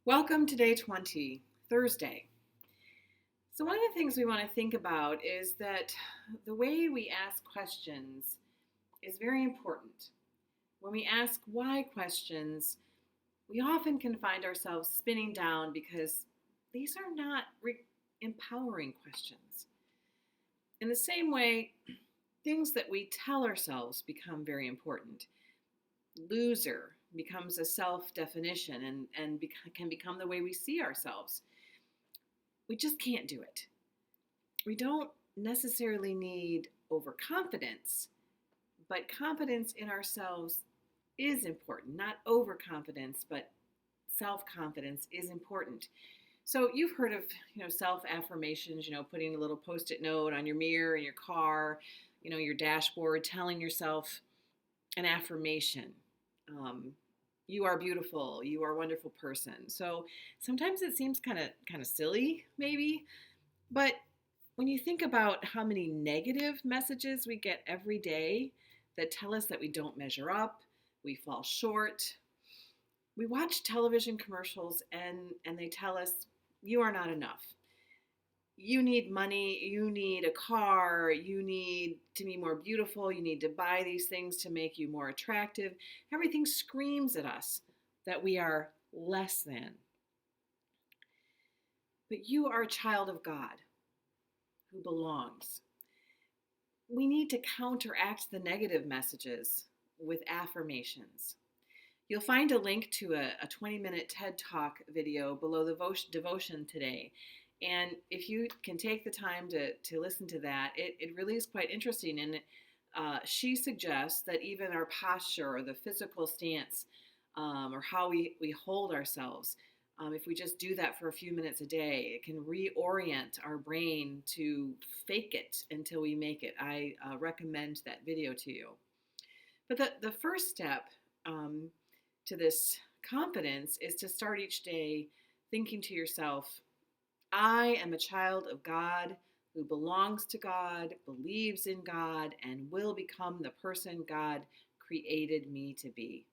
Welcome to day 20, Thursday. So, one of the things we want to think about is that the way we ask questions is very important. When we ask why questions, we often can find ourselves spinning down because these are not empowering questions. In the same way, things that we tell ourselves become very important. Loser becomes a self definition and can become the way we see ourselves. We just can't do it. We don't necessarily need overconfidence, but confidence in ourselves is important. Not overconfidence, but self-confidence is important. So you've heard of, self-affirmations, putting a little post-it note on your mirror in your car, your dashboard, telling yourself an affirmation. You are beautiful. You are a wonderful person. So sometimes it seems kind of silly, maybe, but when you think about how many negative messages we get every day that tell us that we don't measure up, we fall short, we watch television commercials and they tell us you are not enough. You need money, you need a car, you need to be more beautiful, you need to buy these things to make you more attractive. Everything screams at us that we are less than. But you are a child of God who belongs. We need to counteract the negative messages with affirmations. You'll find a link to a 20-minute TED Talk video below the devotion today. And if you can take the time to listen to that, it really is quite interesting. And she suggests that even our posture or the physical stance or how we hold ourselves, if we just do that for a few minutes a day, it can reorient our brain to fake it until we make it. I recommend that video to you. But the first step to this confidence is to start each day thinking to yourself, I am a child of God who belongs to God, believes in God, and will become the person God created me to be.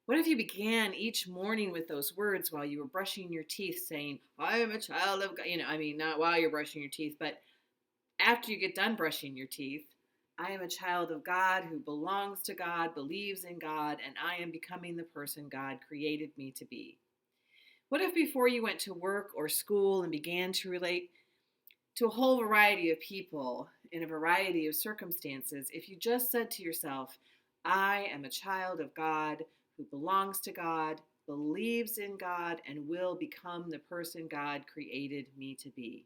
What if you began each morning with those words while you were brushing your teeth, saying, I am a child of God? Not while you're brushing your teeth, but after you get done brushing your teeth. I am a child of God who belongs to God, believes in God, and I am becoming the person God created me to be. What if before you went to work or school and began to relate to a whole variety of people in a variety of circumstances, if you just said to yourself, I am a child of God who belongs to God, believes in God, and will become the person God created me to be?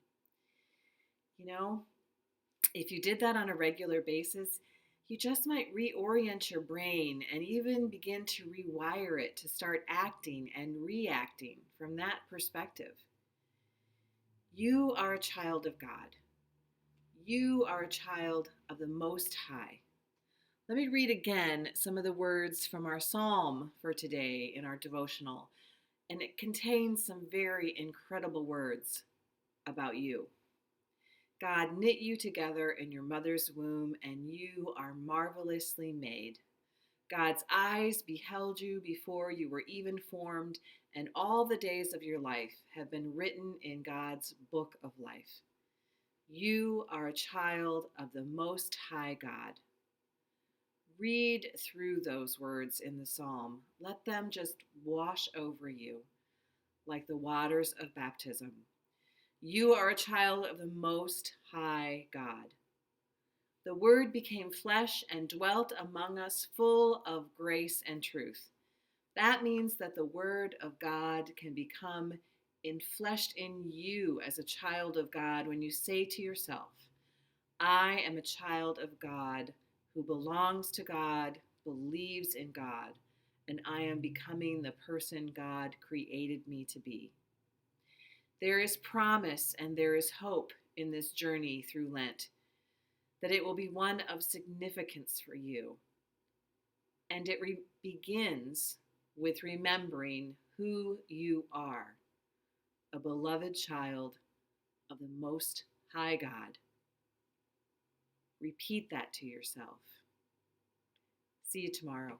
If you did that on a regular basis, you just might reorient your brain and even begin to rewire it to start acting and reacting from that perspective. You are a child of God. You are a child of the Most High. Let me read again some of the words from our psalm for today in our devotional, and it contains some very incredible words about you. God knit you together in your mother's womb, and you are marvelously made. God's eyes beheld you before you were even formed, and all the days of your life have been written in God's book of life. You are a child of the Most High God. Read through those words in the psalm. Let them just wash over you like the waters of baptism. You are a child of the Most High God. The Word became flesh and dwelt among us, full of grace and truth. That means that the Word of God can become enfleshed in you as a child of God when you say to yourself, I am a child of God who belongs to God, believes in God, and I am becoming the person God created me to be. There is promise and there is hope in this journey through Lent, that it will be one of significance for you. And it begins with remembering who you are, a beloved child of the Most High God. Repeat that to yourself. See you tomorrow.